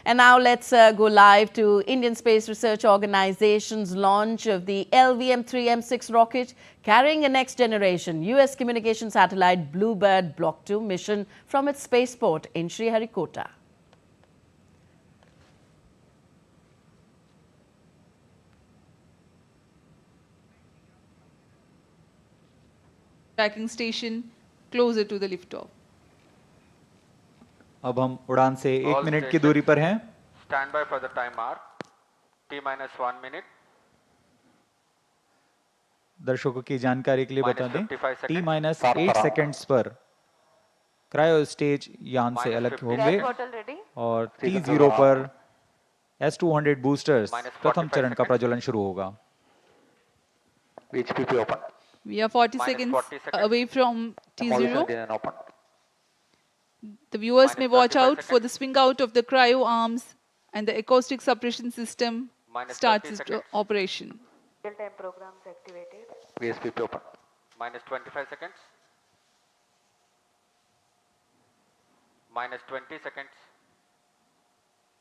And now let's go live to Indian Space Research Organization's launch of the LVM-3M6 rocket carrying a next-generation US communication satellite Bluebird Block 2 mission from its spaceport in Sriharikota. Tracking station closer to the liftoff. अब हम उड़ान से 1 minute की दूरी पर हैं। Stand by for the time mark. T-1 minute. दर्शकों की जानकारी के लिए बता दें, -55 T-8 सेकंड्स पर क्रायो स्टेज यान से अलग होंगे और T0 पर S-200 बूस्टर्स प्रथम चरण का प्रज्वलन शुरू होगा। HPP open. We are 40 seconds away from T0. The viewers may watch out for the swing out of the cryo arms and the acoustic suppression system starts its operation. Real-time programs activated. VSPP open. -25 seconds. -20 seconds.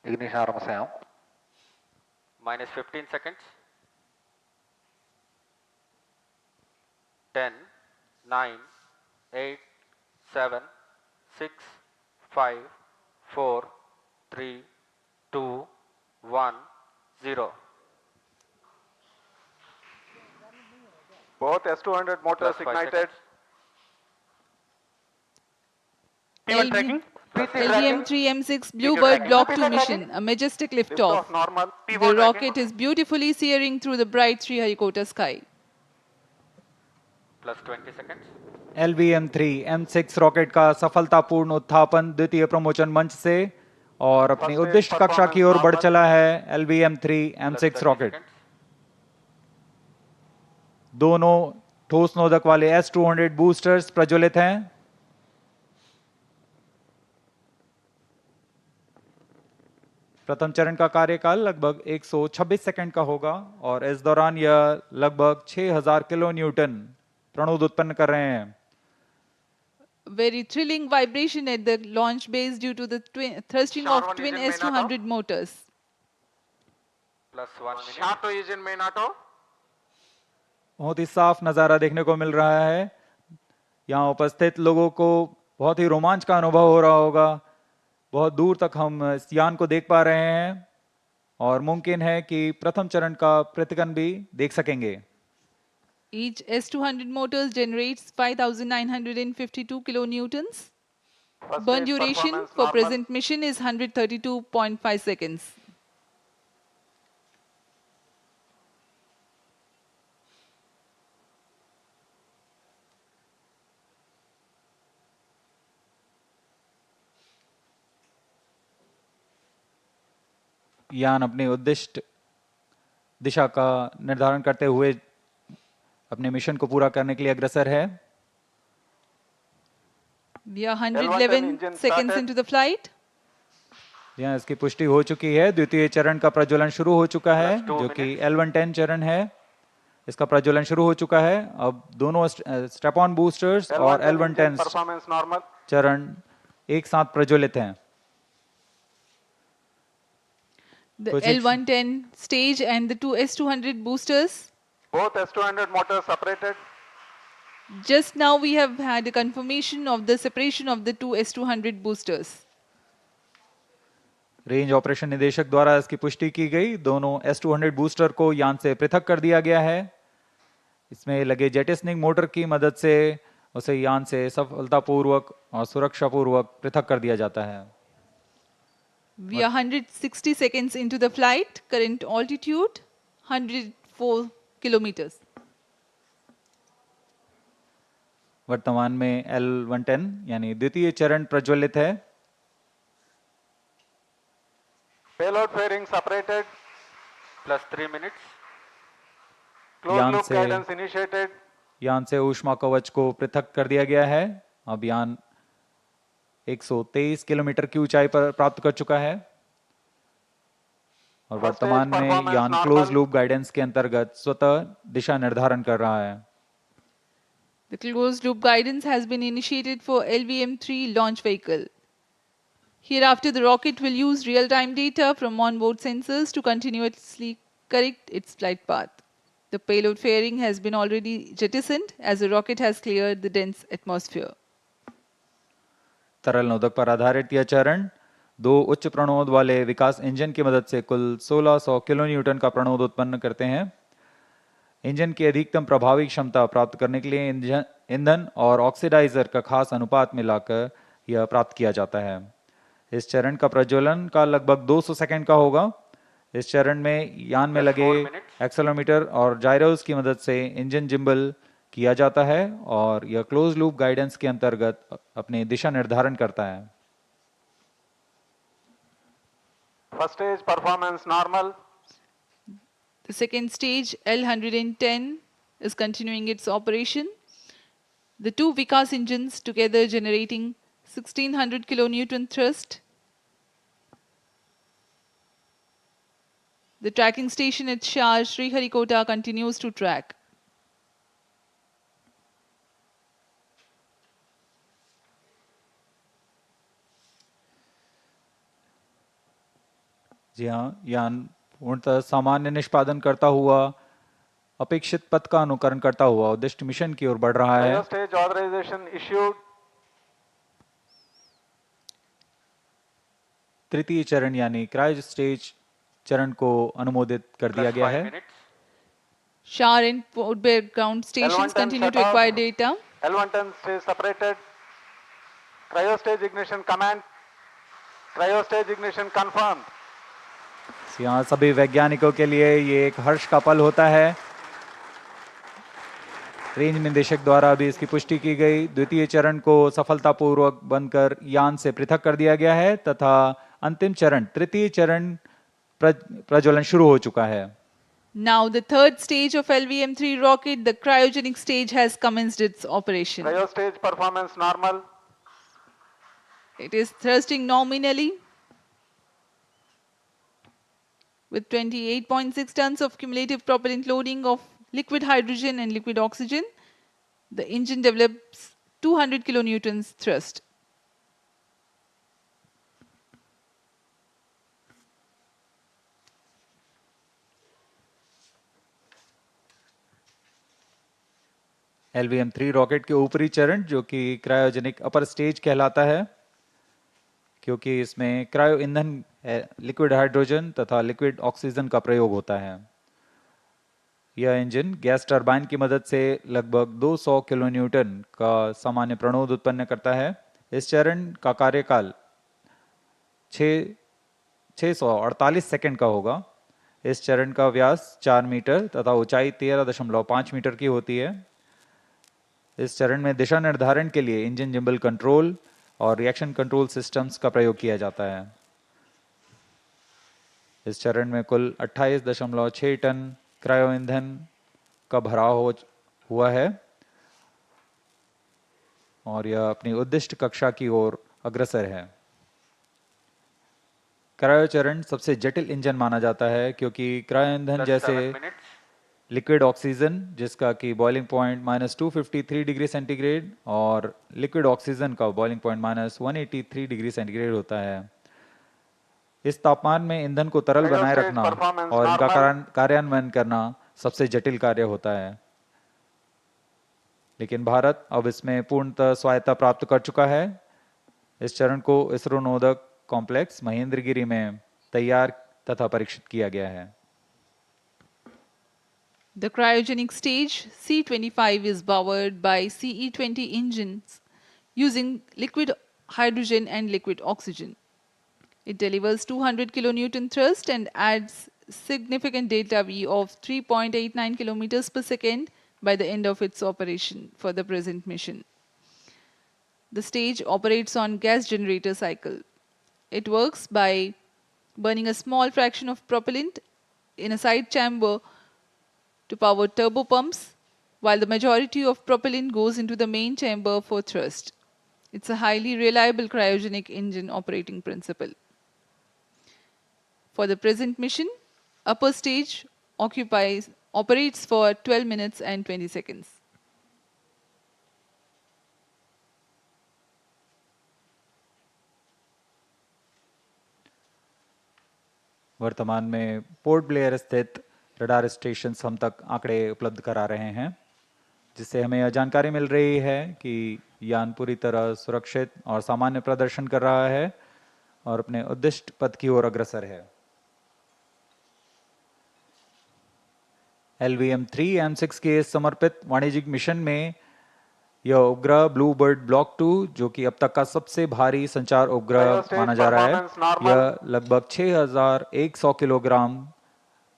Ignition arm SAM. -15 seconds. 10, 9, 8, 7, 6, 5, 4, 3, 2, 1, 0. Both S-200 motors ignited. LVM-3M6 Bluebird Block 2 mission, a majestic liftoff. Normal. The rocket is beautifully searing through the bright Sriharikota sky. +20 seconds. LVM-3M6 rocket का सफलतापूर्ण उत्थापन द्वितीय प्रमोचन मंच से और अपनी उद्दिष्ट कक्षा की ओर बढ़ चला है। LVM-3M6 रॉकेट दोनों ठोस नोदक वाले S-200 बूस्टर्स प्रज्वलित हैं। प्रथम चरण का कार्यकाल लगभग 126 सेकंड का होगा और इस दौरान यह लगभग 6000 किलो न्यूटन प्रणोद उत्पन्न कर रहे हैं। Very thrilling vibration at the launch base due to the thrusting of twin S-200 motors. +1 minute. Start to engine main auto. बहुत ही साफ नजारा देखने को मिल रहा है। यहाँ उपस्थित लोगों को बहुत ही रोमांच का अनुभव हो रहा होगा। बहुत दूर तक हम इस यान को देख पा रहे हैं और मुमकिन है कि प्रथम चरण का प्रतिकन भी देख सकेंगे। Each S-200 motors generates 5,952 kilonewtons. Burn duration for present mission is 132.5 seconds. यान अपनी उद्दिष्ट दिशा का निर्धारण करते हुए अपने मिशन को पूरा करने के लिए अग्रसर है। We are 111 seconds into the flight. यहाँ इसकी पुष्टि हो चुकी है। द्वितीय चरण का प्रज्वलन शुरू हो चुका है जो कि L110 चरण है। इसका प्रज्वलन शुरू हो चुका है। अब दोनों स्ट्रैप-ऑन बूस्टर्स और L110 Performance normal. चरण एक साथ प्रज्वलित हैं। The L110 stage and the two S-200 boosters. Both S-200 motors separated. Just now we have had a confirmation of the separation of the two S-200 boosters. Range operation निदेशक द्वारा इसकी पुष्टि की गई। दोनों S-200 बूस्टर को यान से पृथक कर दिया गया है। इसमें लगे जेटिसनिंग मोटर की मदद से उसे यान से सफलतापूर्वक और सुरक्षापूर्वक पृथक कर दिया जाता है। We are 160 seconds into the flight. Current altitude 104 kilometers. वर्तमान में L110 यानी द्वितीय चरण प्रज्वलित है। Payload fairing separated. +3 minutes. Closed loop guidance initiated. यान से ऊष्मा कवच को पृथक कर दिया गया है। अब यान 123 किलोमीटर की ऊंचाई पर प्राप्त कर चुका है और वर्तमान में यान क्लोज लूप गाइडेंस के अंतर्गत स्वतः दिशा निर्धारण कर रहा है। The closed loop guidance has been initiated for LVM-3 launch vehicle. Hereafter, the rocket will use real-time data from onboard sensors to continuously correct its flight path. The payload fairing has been already jettisoned as the rocket has cleared the dense atmosphere. तरल नोदक पर आधारित यह चरण 2 उच्च प्रणोद वाले विकास engine की मदद से कुल 1600 किलो न्यूटन का प्रणोद उत्पन्न करते हैं। इंजन की अधिकतम प्रभावी क्षमता प्राप्त करने के लिए ईंधन और ऑक्सीडाइजर का खास अनुपात मिलाकर यह प्राप्त किया जाता है। इस चरण का प्रज्वलन काल लगभग 200 सेकंड का होगा। इस चरण में यान में लगे एक्सेलेरोमीटर और जायरोस की मदद से इंजन जिम्बल किया जाता है और यह क्लोज लूप गाइडेंस के अंतर्गत अपनी दिशा निर्धारण करता है। First stage performance normal. The second stage, L110, is continuing its operation. The two Vikas engines together generating 1600 kilonewton thrust. The tracking station at Shah Sriharikota continues to track. जी हाँ, यान पूर्णतः सामान्य निष्पादन करता हुआ अपेक्षित पथ का अनुकरण करता हुआ उद्दिष्ट मिशन की ओर बढ़ रहा है। Cryo stage authorization issued. तृतीय चरण यानी क्रायो स्टेज चरण को अनुमोदित कर दिया Plus गया 5 है। minutes. Shah and Port Blair ground stations L110 continue shut to acquire off. data. L110 stage separated. Cryo stage ignition command. Cryo stage ignition confirmed. यहाँ सभी वैज्ञानिकों के लिए ये एक हर्ष का पल होता है। रेंज निदेशक द्वारा भी इसकी पुष्टि की गई। द्वितीय चरण को सफलतापूर्वक बनकर यान से पृथक कर दिया गया है तथा अंतिम चरण तृतीय चरण प्रज्वलन शुरू हो चुका है। Now the third stage of LVM-3 rocket, the cryogenic stage, has commenced its operation. Cryo stage performance normal. It is thrusting nominally with 28.6 tons of cumulative propellant loading of liquid hydrogen and liquid oxygen. The engine develops 200 kilonewtons thrust. LVM-3 rocket के ऊपरी चरण जो कि cryogenic upper stage कहलाता है, क्योंकि इसमें cryo ईंधन लिक्विड हाइड्रोजन तथा लिक्विड ऑक्सीजन का प्रयोग होता है। यह इंजन गैस टरबाइन की मदद से लगभग 200 किलो न्यूटन का सामान्य प्रणोद उत्पन्न करता है। इस चरण का कार्यकाल 648 सेकंड का होगा। इस चरण का व्यास 4 मीटर तथा ऊंचाई 13.5 मीटर की होती है। इस चरण में दिशा निर्धारण के लिए इंजन जिम्बल कंट्रोल और रिएक्शन कंट्रोल सिस्टम्स का प्रयोग किया जाता है। इस चरण में कुल 28.6 टन क्रायो ईंधन का भराव हुआ है और यह अपनी उद्दिष्ट कक्षा की ओर अग्रसर है। क्रायो चरण सबसे जटिल इंजन माना जाता है क्योंकि क्रायो ईंधन Plus जैसे 7 minutes. लिक्विड ऑक्सीजन जिसका कि बॉइलिंग पॉइंट -253 डिग्री सेंटीग्रेड और लिक्विड ऑक्सीजन का बॉइलिंग पॉइंट -183 डिग्री सेंटीग्रेड होता है। इस तापमान में ईंधन को तरल बनाए रखना और इनका कार्यान्वयन करना सबसे जटिल कार्य होता है। लेकिन भारत अब इसमें पूर्णतः स्वायत्ता प्राप्त कर चुका है। इस चरण को इसरो नोदक कॉम्प्लेक्स महेंद्रगिरी में तैयार तथा परीक्षित किया गया है। The cryogenic stage C25 is powered by CE20 engines using liquid hydrogen and liquid oxygen. It delivers 200 kilonewton thrust and adds significant delta V of 3.89 kilometers per second by the end of its operation for the present mission. The stage operates on gas generator cycle. It works by burning a small fraction of propellant in a side chamber to power turbo pumps, while the majority of propellant goes into the main chamber for thrust. It's a highly reliable cryogenic engine operating principle. For the present mission, upper stage operates for 12 minutes and 20 seconds. वर्तमान में port Blair स्थित radar station हम तक आंकड़े उपलब्ध करा रहे हैं, जिससे हमें यह जानकारी मिल रही है कि यान पूरी तरह सुरक्षित और सामान्य प्रदर्शन कर रहा है और अपने उद्दिष्ट पथ की ओर अग्रसर है। LVM-3 M6 के समर्पित वाणिज्यिक मिशन में यह उपग्रह ब्लू बर्ड ब्लॉक 2, जो कि अब तक का सबसे भारी संचार उपग्रह माना जा रहा है, यह लगभग 6100 किलोग्राम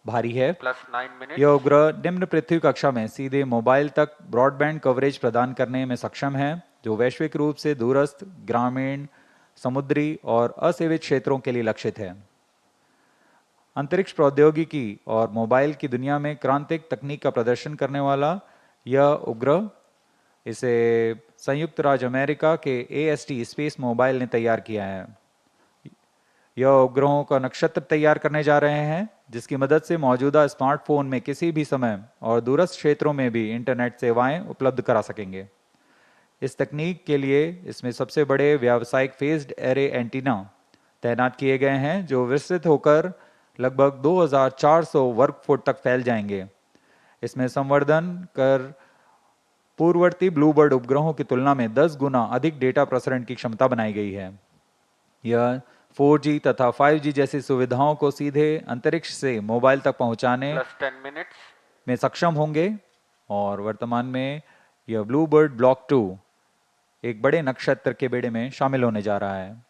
भारी है। plus 9 minutes. यह उपग्रह निम्न पृथ्वी कक्षा में सीधे मोबाइल तक ब्रॉडबैंड कवरेज प्रदान करने में सक्षम है, जो वैश्विक रूप से दूरस्थ, ग्रामीण, समुद्री और असेवित क्षेत्रों के लिए लक्षित है। अंतरिक्ष प्रौद्योगिकी और मोबाइल की दुनिया में क्रांतिक तकनीक का प्रदर्शन करने वाला यह उपग्रह, इसे संयुक्त राज्य अमेरिका के AST स्पेस मोबाइल ने तैयार किया है। यह उपग्रहों का नक्षत्र तैयार करने जा रहे हैं, जिसकी मदद से मौजूदा स्मार्टफोन में किसी भी समय और दूरस्थ क्षेत्रों में भी इंटरनेट सेवाएं उपलब्ध करा सकेंगे। इस तकनीक के लिए इसमें सबसे बड़े व्यावसायिक फेज्ड एरे एंटीना तैनात किए गए हैं, जो विस्तृत होकर लगभग 2400 वर्ग फुट तक फैल जाएंगे। इसमें संवर्धन कर पूर्ववर्ती ब्लूबर्ड उपग्रहों की तुलना में 10 गुना अधिक डेटा प्रसारण की क्षमता बनाई गई है। यह 4G तथा 5G जैसी सुविधाओं को सीधे अंतरिक्ष से मोबाइल तक पहुंचाने plus 10 minutes. में सक्षम होंगे और वर्तमान में यह ब्लू बर्ड ब्लॉक 2 एक बड़े नक्षत्र के बेड़े में शामिल होने जा रहा है।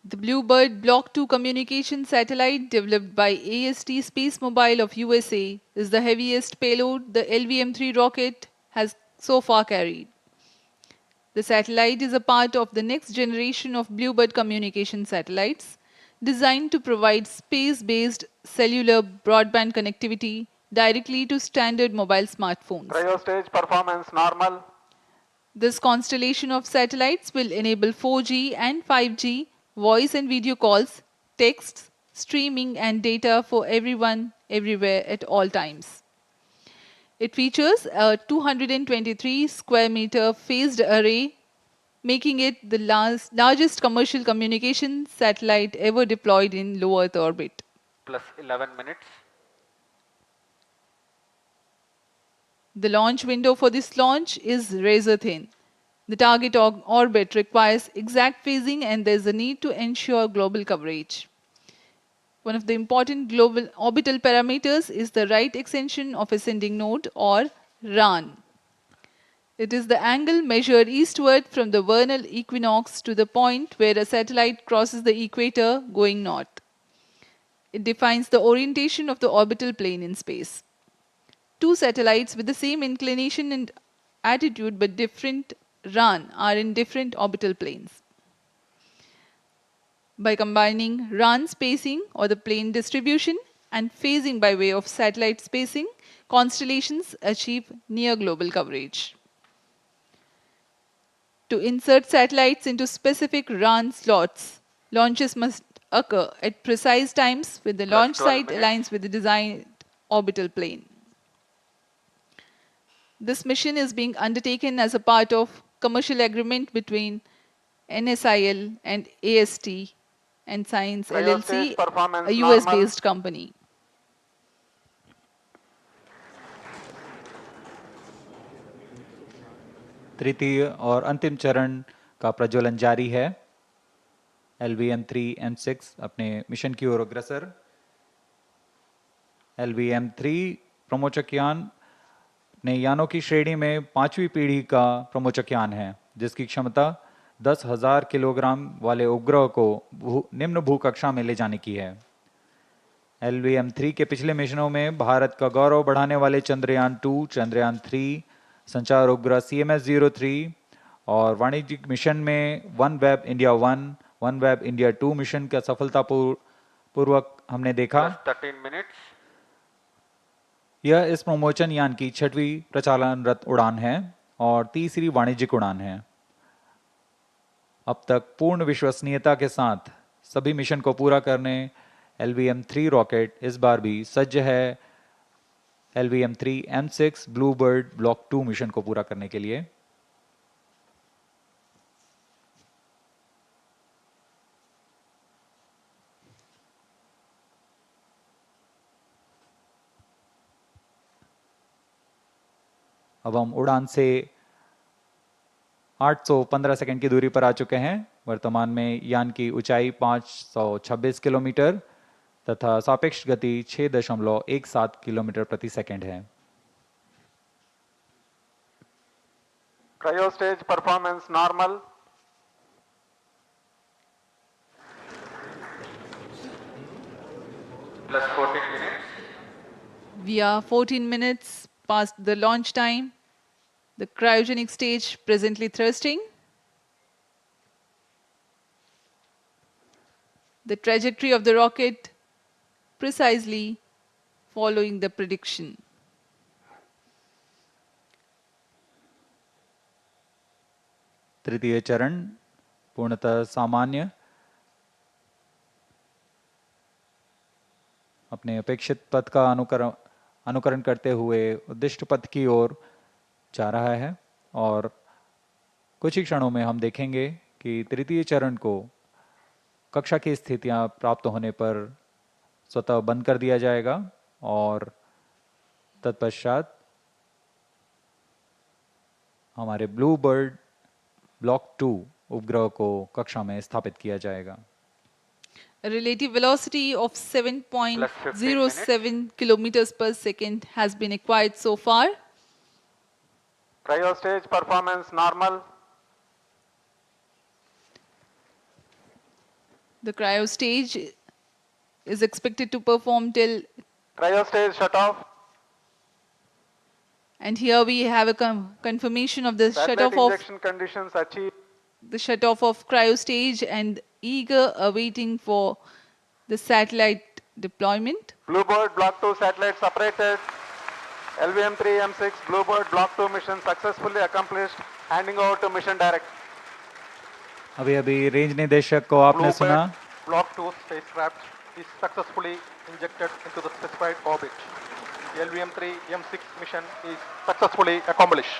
The Bluebird Block 2 communication satellite developed by AST Space Mobile of USA is the heaviest payload the LVM-3 rocket has so far carried. The satellite is a part of the next generation of Bluebird communication satellites designed to provide space-based cellular broadband connectivity directly to standard mobile smartphones. Cryo stage performance normal. This constellation of satellites will enable 4G and 5G voice and video calls, texts, streaming and data for everyone, everywhere at all times. It features a 223 square meter phased array, making it the largest commercial communication satellite ever deployed in low Earth orbit. Plus 11 minutes. The launch window for this launch is razor thin. The target orbit requires exact phasing and there is a need to ensure global coverage. One of the important global orbital parameters is the right extension of ascending node or RAN. It is the angle measured eastward from the vernal equinox to the point where a satellite crosses the equator going north. It defines the orientation of the orbital plane in space. Two satellites with the same inclination and attitude but different RAN are in different orbital planes. By combining RAN spacing or the plane distribution and phasing by way of satellite spacing, constellations achieve near global coverage. To insert satellites into specific RAN slots, launches must occur at precise times when the launch 12 site minutes. aligns with the designed orbital plane. This mission is being undertaken as a part of commercial agreement between NSIL and AST and Science Cryo LLC, stage performance a normal. US-based company. तृतीय और अंतिम चरण का प्रज्वलन जारी है। LVM-3 M6 अपने mission की ओर अग्रसर। LVM-3 प्रमोचक यान अपने यानों की श्रेणी में 5वीं पीढ़ी का प्रमोचक यान है, जिसकी क्षमता 10,000 किलोग्राम वाले उपग्रह को निम्न भूकक्षा में ले जाने की है। LVM-3 के पिछले मिशनों में भारत का गौरव बढ़ाने वाले चंद्रयान 2, चंद्रयान 3, संचार उपग्रह CMS-03 और वाणिज्यिक मिशन में OneWeb India 1, OneWeb India 2 mission का सफलतापूर्वक हमने देखा। Plus 13 minutes. यह इस प्रमोचन यान की 6वीं प्रचालनरत उड़ान है और तीसरी वाणिज्यिक उड़ान है। अब तक पूर्ण विश्वसनीयता के साथ सभी मिशन को पूरा करने LVM-3 रॉकेट इस बार भी सज्ज है LVM-3 M6 Bluebird block 2 mission को पूरा करने के लिए। अब हम उड़ान से 815 सेकंड की दूरी पर आ चुके हैं। वर्तमान में यान की ऊंचाई 526 किलोमीटर तथा सापेक्ष गति 6.17 किलोमीटर प्रति सेकंड है। Cryo stage performance normal. Plus 14 minutes. We are 14 minutes past the launch time. The cryogenic stage presently thrusting. The trajectory of the rocket precisely following the prediction. तृतीय चरण पूर्णतः सामान्य, अपने अपेक्षित पथ का अनुकरण करते हुए उद्दिष्ट पथ की ओर जा रहा है और कुछ ही क्षणों में हम देखेंगे कि तृतीय चरण को कक्षा की स्थितियां प्राप्त होने पर स्वतः बंद कर दिया जाएगा और तत्पश्चात हमारे ब्लू बर्ड ब्लॉक 2 उपग्रह को कक्षा में स्थापित किया जाएगा। A relative velocity of 7.07 kilometers per second has been acquired so far. Cryo stage performance normal. The cryo stage is expected to perform till, Cryo stage shut off. and here we have a confirmation of the Satellite shut-off of injection conditions achieved. the shut-off of cryo stage and eager awaiting for the satellite deployment. Bluebird Block 2 satellite separated. LVM-3 M6 Bluebird Block 2 mission successfully accomplished. Handing over to mission director. अभी अभी range निदेशक को आपने सुना। Bluebird Block 2 spacecraft is successfully injected into the specified orbit. The LVM-3 M6 mission is successfully accomplished.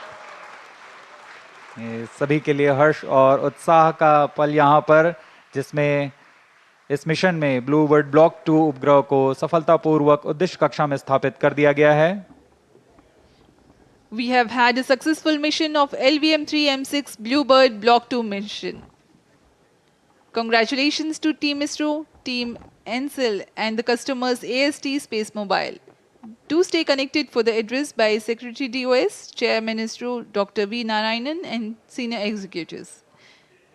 ये सभी के लिए हर्ष और उत्साह का पल यहाँ पर, जिसमें इस मिशन में ब्लूबर्ड ब्लॉक 2 उपग्रह को सफलतापूर्वक उद्दिष्ट कक्षा में स्थापित कर दिया गया है। We have had a successful mission of LVM-3 M6 Bluebird Block 2 mission. Congratulations to Team ISRO, Team ENSIL and the customers AST Space Mobile. Do stay connected for the address by Secretary DOS, Chairman ISRO Dr. V. Narayanan and senior executives.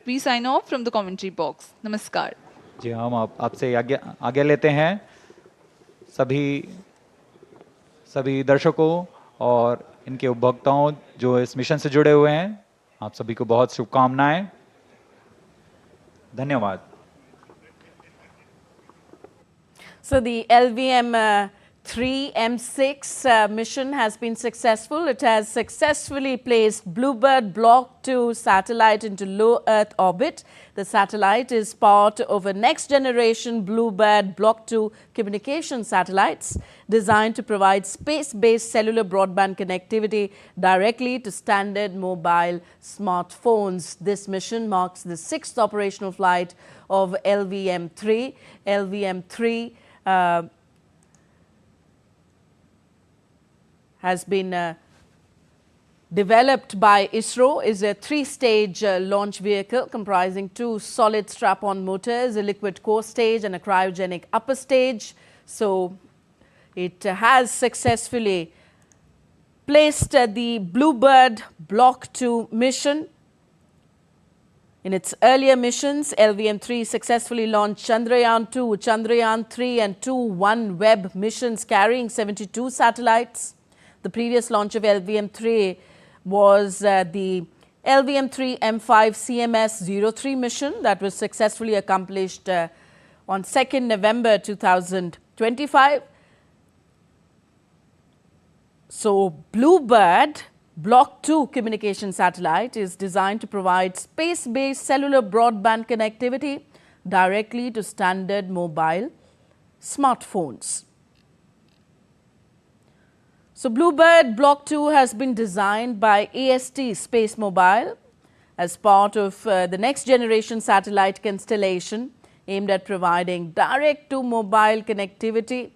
We sign off from the commentary box. Namaskar. जी हम आपसे आज्ञा लेते हैं। सभी दर्शकों और इनके उपभोक्ताओं जो इस मिशन से जुड़े हुए हैं, आप सभी को बहुत शुभकामनाएं। धन्यवाद। So the LVM-3 M6 mission has been successful. It has successfully placed Bluebird Block 2 satellite into low Earth orbit. The satellite is part of a next-generation Bluebird Block 2 communication satellites designed to provide space-based cellular broadband connectivity directly to standard mobile smartphones. This mission marks the 6th operational flight of LVM-3. LVM-3 has been developed by ISRO, is a 3-stage launch vehicle comprising 2 solid strap-on motors, a liquid core stage and a cryogenic upper stage. So it has successfully placed the Bluebird Block 2 mission. In its earlier missions, LVM-3 successfully launched Chandrayaan-2, Chandrayaan-3 and 2 OneWeb missions carrying 72 satellites. The previous launch of LVM-3 was the LVM-3 M5 CMS-03 mission that was successfully accomplished on 2nd November 2025. So, Bluebird Block 2 communication satellite is designed to provide space-based cellular broadband connectivity directly to standard mobile smartphones. So, Bluebird Block 2 has been designed by AST Space Mobile as part of the next generation satellite constellation aimed at providing direct to mobile connectivity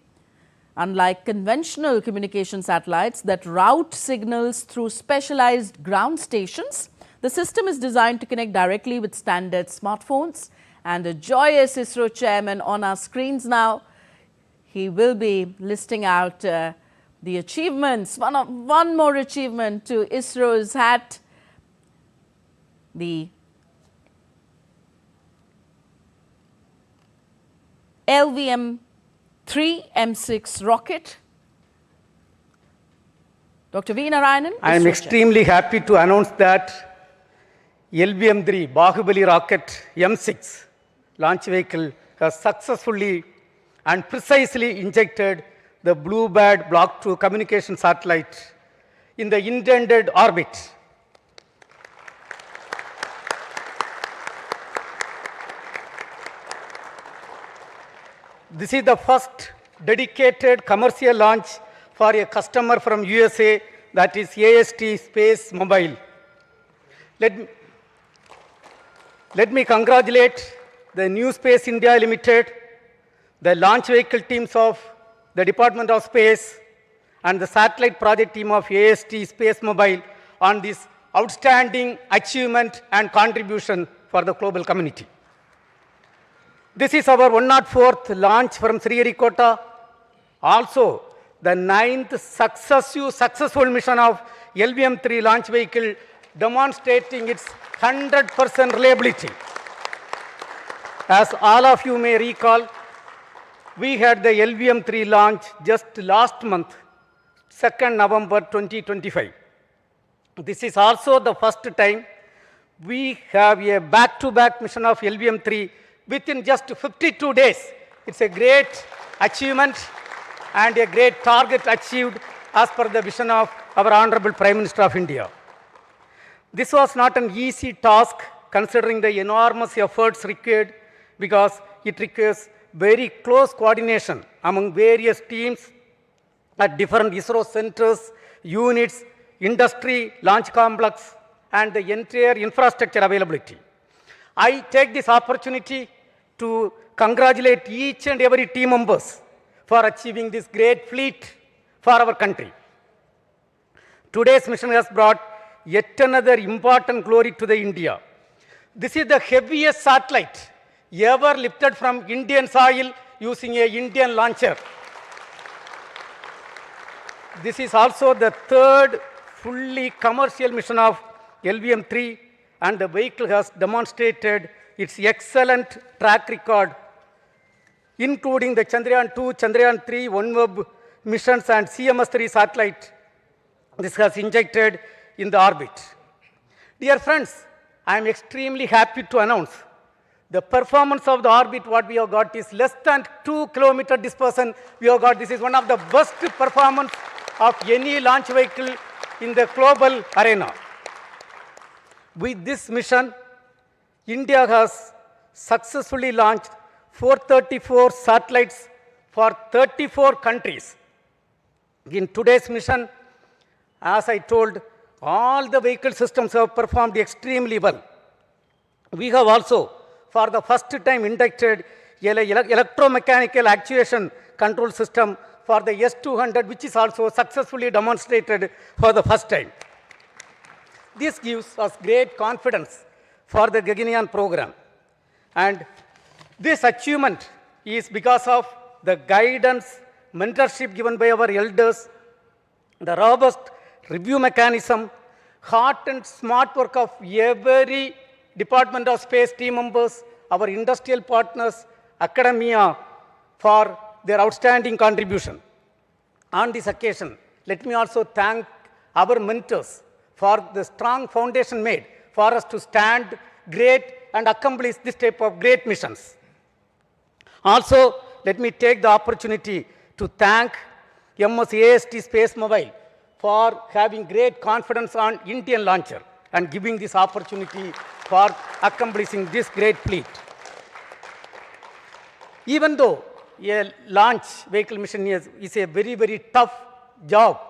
Unlike conventional communication satellites that route signals through specialized ground stations, the system is designed to connect directly with standard smartphones. And a joyous ISRO chairman on our screens now. He will be listing out the achievements, one more achievement to ISRO's hat, the LVM-3 M6 rocket. Dr. V. Narayanan. I am ISRO extremely happy to announce that LVM-3 Bahubali rocket M6 launch vehicle has successfully and precisely injected the Bluebird Block 2 communication satellite in the intended orbit. This is the first dedicated commercial launch for a customer from USA, that is AST Space Mobile. Let me congratulate the New Space India Limited, the launch vehicle teams of the Department of Space, and the satellite project team of AST Space Mobile on this outstanding achievement and contribution for the global community. This is our 104th launch from Sriharikota, also the 9th successful mission of LVM-3 launch vehicle, demonstrating its 100% reliability. As all of you may recall, we had the LVM-3 launch just last month, 2nd November 2025. This is also the first time we have a back-to-back mission of LVM-3 within just 52 days. It's a great achievement and a great target achieved as per the vision of our Honorable Prime Minister of India. This was not an easy task considering the enormous efforts required, because it requires very close coordination among various teams at different ISRO centers, units, industry, launch complex, and the entire infrastructure availability. I take this opportunity to congratulate each and every team members for achieving this great feat for our country. Today's mission has brought yet another important glory to the India. This is the heaviest satellite ever lifted from Indian soil using a Indian launcher. This is also the third fully commercial mission of LVM-3, and the vehicle has demonstrated its excellent track record, including the Chandrayaan-2, Chandrayaan-3, OneWeb missions and CMS-3 satellite. This has injected in the orbit. Dear friends, I am extremely happy to announce the performance of the orbit what we have got is less than 2 kilometer dispersion we have got. This is one of the best performance of any launch vehicle in the global arena. With this mission, India has successfully launched 434 satellites for 34 countries. In today's mission, as I told, all the vehicle systems have performed extremely well. We have also, for the first time, inducted electromechanical actuation control system for the S-200, which is also successfully demonstrated for the first time. This gives us great confidence for the Gaganyaan program. And this achievement is because of the guidance, mentorship given by our elders, the robust review mechanism, hard and smart work of every Department of Space team members, our industrial partners, academia, for their outstanding contribution. On this occasion, let me also thank our mentors for the strong foundation made for us to stand great and accomplish this type of great missions. Also, let me take the opportunity to thank MSAST Space Mobile for having great confidence on Indian launcher and giving this opportunity for accomplishing this great feat. Even though a launch vehicle mission is a very, very tough job,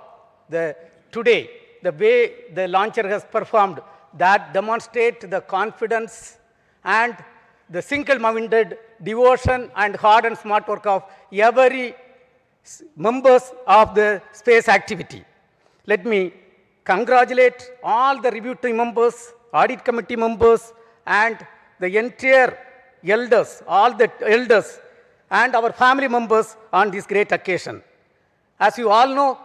today, the way the launcher has performed, that demonstrates the confidence and the single-minded devotion and hard and smart work of every members of the space activity. Let me congratulate all the review team members, audit committee members, and the entire elders, all the elders, and our family members on this great occasion. As you all know,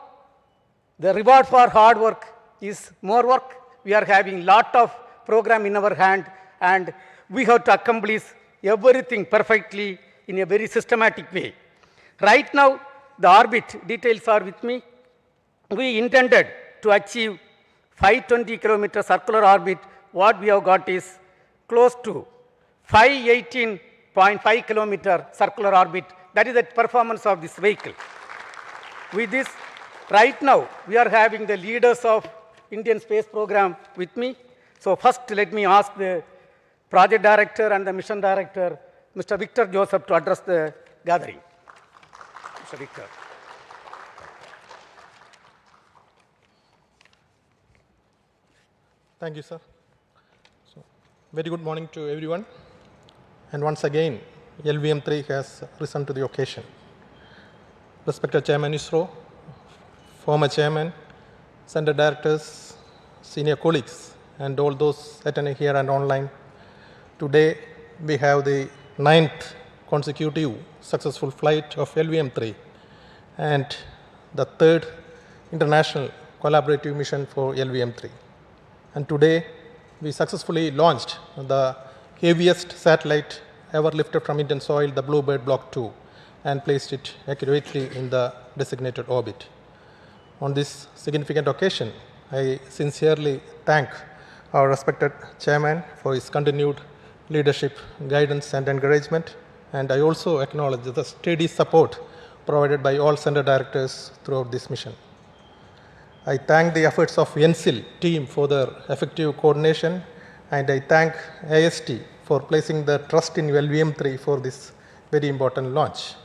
the reward for hard work is more work. We are having lot of program in our hand, and we have to accomplish everything perfectly in a very systematic way. Right now, the orbit details are with me. We intended to achieve 520 kilometer circular orbit. What we have got is close to 518.5 kilometer circular orbit. That is the performance of this vehicle. With this, right now, we are having the leaders of Indian space program with me. So first, let me ask the project director and the mission director, Mr. Victor Joseph, to address the gathering. Mr. Victor. Thank you, sir. So, very good morning to everyone. And once again, LVM3 has risen to the occasion. Respected Chairman ISRO, former Chairman, Center Directors, senior colleagues, and all those attending here and online. Today, we have the 9th consecutive successful flight of LVM3 and the 3rd international collaborative mission for LVM3. And today, we successfully launched the heaviest satellite ever lifted from Indian soil, the Bluebird Block 2, and placed it accurately in the designated orbit. On this significant occasion, I sincerely thank our respected chairman for his continued leadership, guidance, and encouragement, and I also acknowledge the steady support provided by all center directors throughout this mission. I thank the efforts of NCIL team for their effective coordination, and I thank AST for placing the trust in LVM3 for this very important launch.